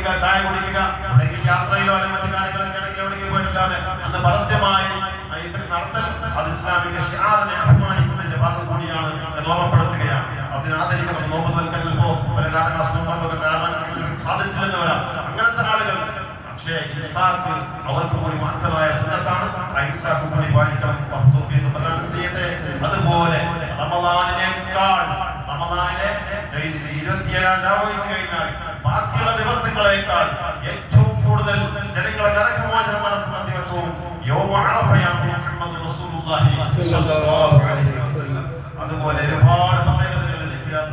കഴിക്കുക, ചായ കുടിക്കുക, അല്ലെങ്കിൽ യാത്രയിലോ അല്ലെങ്കിൽ മറ്റു കാര്യങ്ങളൊക്കെ ആണെങ്കിൽ എവിടെയെങ്കിലും പോയിട്ടില്ലാതെ അന്ന് പരസ്യമായി ഇത്തരം നടത്തൽ അത് ഇസ്ലാമിക ഷിആറിനെ അഭിമാനിക്കുന്നതിന്റെ ഭാഗം കൂടിയാണ് എന്ന് ഓർമ്മപ്പെടുത്തുകയാണ്. അതിനാദരിക്കണം. നോമ്പ് നോൽക്കലിപ്പോ പല കാരണം അസുഖങ്ങളൊക്കെ കാരണം സാധിച്ചില്ലെന്ന് വരാം. അങ്ങനത്തെ ആളുകൾ പക്ഷേ ഇൻസാഫ് അവർക്ക് കൂടി മഹത്തായ സുന്നത്താണ്. ആ ഇൻസാഫ് കൂടി പാലിക്കണം. അല്ലാഹു തൗഫീഖ് പ്രദാനം ചെയ്യട്ടെ. അതുപോലെ റമളാനിലെ 27 രാവൊഴിച്ച് കഴിഞ്ഞാൽ ബാക്കിയുള്ള ദിവസങ്ങളെക്കാൾ ഏറ്റവും കൂടുതൽ ജനങ്ങളെ നരകമോചനം നടത്തുന്ന ദിവസവും യൗമ അറഫയാണ്. മുഹമ്മദ് റസൂലുള്ളാഹി സ്വല്ലല്ലാഹു അലൈഹി വസല്ലം. അതുപോലെ ഒരുപാട്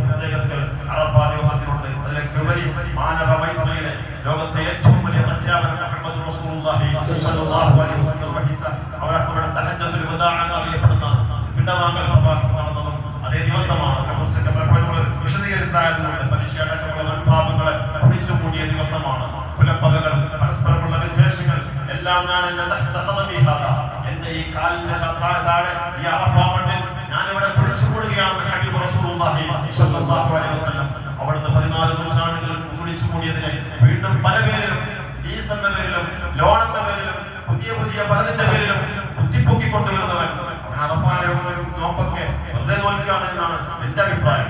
പ്രത്യേകതകൾ അറഫ ദിവസത്തിനുണ്ട്. അതിലേക്ക് ഉപരി മാനവ മൈത്രിയുടെ ലോകത്തെ ഏറ്റവും വലിയ പ്രഖ്യാപനം മുഹമ്മദ് റസൂലുള്ളാഹി സ്വല്ലല്ലാഹു അലൈഹി വസല്ലം വഹിച്ച അവരുടെ തഹജ്ജുദുൽ വദാ എന്നറിയപ്പെടുന്ന വിടവാങ്ങൽ പ്രഭാഷണം നടന്നതും അതേ ദിവസമാണ്. അതിനെക്കുറിച്ചൊക്കെ പലപ്പോഴും വിശദീകരിച്ചതായതുകൊണ്ട് മനുഷ്യടക്കമുള്ള വൻപാപങ്ങളെ കുടിച്ചു കൂടിയ ദിവസമാണ്. കുലപ്പകകൾ, പരസ്പരമുള്ള വിദ്വേഷങ്ങൾ എല്ലാം ഞാൻ എന്റെ ഈ കാലിന്റെ താഴെ ഈ അറഫ മണ്ണിൽ ഞാനിവിടെ കുടിച്ചു കൂടുകയാണെന്ന് ഹബീബ് റസൂലുള്ളാഹി സ്വല്ലല്ലാഹു അലൈഹി വസല്ലം അവിടുന്ന് 14 നൂറ്റാണ്ടുകൾ കുടിച്ചു കൂടിയതിനെ വീണ്ടും പല പേരിലും, ലീസ് എന്ന പേരിലും, ലോൺ എന്ന പേരിലും, പുതിയ പലതിന്റെ പേരിലും കുത്തിപ്പൊക്കി കൊണ്ടുവരുന്നവൻ നോമ്പൊക്കെ വെറുതെ നോൽക്കുകയാണ് എന്നാണ് എന്റെ അഭിപ്രായം.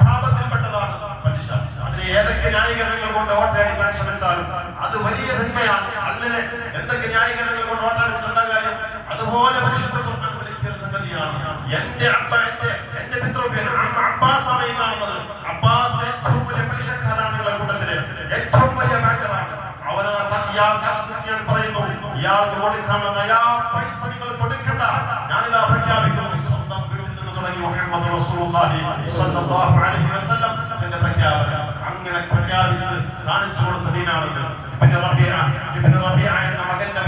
പാപത്തിൽപ്പെട്ടതാണ് മനുഷ്യ. അതിന് ഏതൊക്കെ ന്യായീകരണങ്ങൾ കൊണ്ട് ഓട്ടയടിക്കാൻ ശ്രമിച്ചാലും അത് വലിയ നന്മയാണ്. അല്ലിനെ എന്തൊക്കെ ന്യായീകരണങ്ങൾ കൊണ്ട് ഓട്ടടിച്ചിട്ട് എന്താ കാര്യം? അതുപോലെ മനുഷ്യത്വം വലിയ സംഗതിയാണ്. എന്റെ പിതൃവ്യൻ അബ്ബാസാണ് ഈ കാണുന്നത്. അബ്ബാസ് ഏറ്റവും വലിയ പലിശക്കാരാണ് കൂട്ടത്തിലെ ഏറ്റവും വലിയ ബാങ്കറാണ്. അവരെ ഞാൻ പറയുന്നു, ഇയാൾക്ക് കൊടുക്കാനുള്ള പൈസ നിങ്ങൾ കൊടുക്കണ്ട. ഞാനിതാ പ്രഖ്യാപിക്കുന്നു, സ്വന്തം വീട്ടിൽ നിന്ന് തുടങ്ങി മുഹമ്മദ് റസൂലുള്ളാഹി സ്വല്ലല്ലാഹു അലൈഹി വസല്ലം തന്റെ പ്രഖ്യാപനം അങ്ങനെ പ്രഖ്യാപിച്ച് കാണിച്ചു കൊടുത്ത ദീനാണ്. ഇബ്നു റബീഅ എന്ന മകന്റെ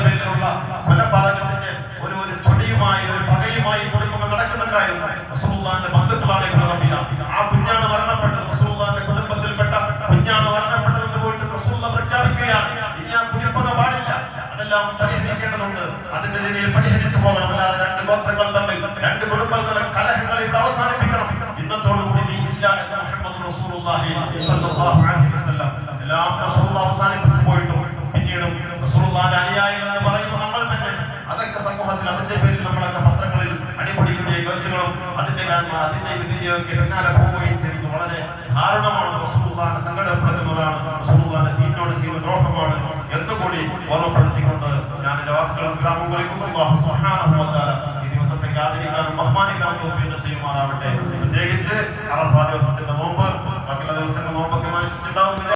പേരിലുള്ള കൊലപാതകത്തിന്റെ ഒരു ചൊടിയുമായി, ഒരു പകയുമായി കുടുംബങ്ങൾ നടക്കുന്നുണ്ടായിരുന്നു. റസൂലുള്ളാഹിന്റെ ബന്ധുക്കളാണ് ഇബ്നു റബീഅ. ആ കുഞ്ഞാണ് മരണപ്പെട്ടത്. റസൂലുള്ളാഹിന്റെ കുടുംബത്തിൽപ്പെട്ട കുഞ്ഞാണ് മരണപ്പെട്ടതെന്ന് പോയിട്ട് റസൂലുള്ളാഹി പ്രഖ്യാപിക്കുകയാണ്. ഇനി ആ കുടിപ്പക പാടില്ല, അതെല്ലാം പരിഹരിക്കേണ്ടതുണ്ട്. അതിന്റെ രീതിയിൽ പരിഹരിച്ചു പോകണം. അല്ലാതെ രണ്ട് ഗോത്രങ്ങൾ തമ്മിൽ, രണ്ട് കുടുംബങ്ങൾ തമ്മിൽ കലഹങ്ങൾ ഇവിടെ അവസാനിപ്പിക്കണം. ഇന്നത്തോടുകൂടി നീ ഇല്ല എന്ന് മുഹമ്മദ് റസൂലുള്ളാഹി സ്വല്ലല്ലാഹു അലൈഹി വസല്ലം എല്ലാം റസൂലുള്ളാഹി അവസാനിപ്പിച്ചു പോയിട്ടും പിന്നീടും റസൂലുള്ളാഹിന്റെ അനുയായികൾ എന്ന് പറയുന്ന നമ്മൾ തന്നെ അതൊക്കെ സമൂഹത്തിൽ അതിന്റെ പേരിൽ നമ്മളൊക്കെ പത്രങ്ങളിൽ അടിപൊളിക്കുകയും കേസുകളും അതിന്റെ ഇതിന്റെയൊക്കെ പിന്നാലെ പോവുകയും ചെയ്യുന്നത് വളരെ ദാരുണമാണ്. റസൂലുള്ളാഹിനെ സങ്കടപ്പെടുത്തുന്നതാണ്. റസൂലുള്ളാഹിന്റെ ദീനിനോട് ചെയ്യുന്ന ദ്രോഹമാണ് എന്നുകൂടി ഓർമ്മപ്പെടുത്തിക്കൊണ്ട് ഞാൻ എന്റെ വാക്കുകളും വിരാമം കുറിക്കുന്നു. അല്ലാഹു സുബ്ഹാനഹു വ തആല ഈ ദിവസത്തെ ആദരിക്കാനും ബഹുമാനിക്കാനും തൗഫീഖ് ചെയ്യുമാറാവട്ടെ. പ്രത്യേകിച്ച് അറഫ ദിവസത്തിന്റെ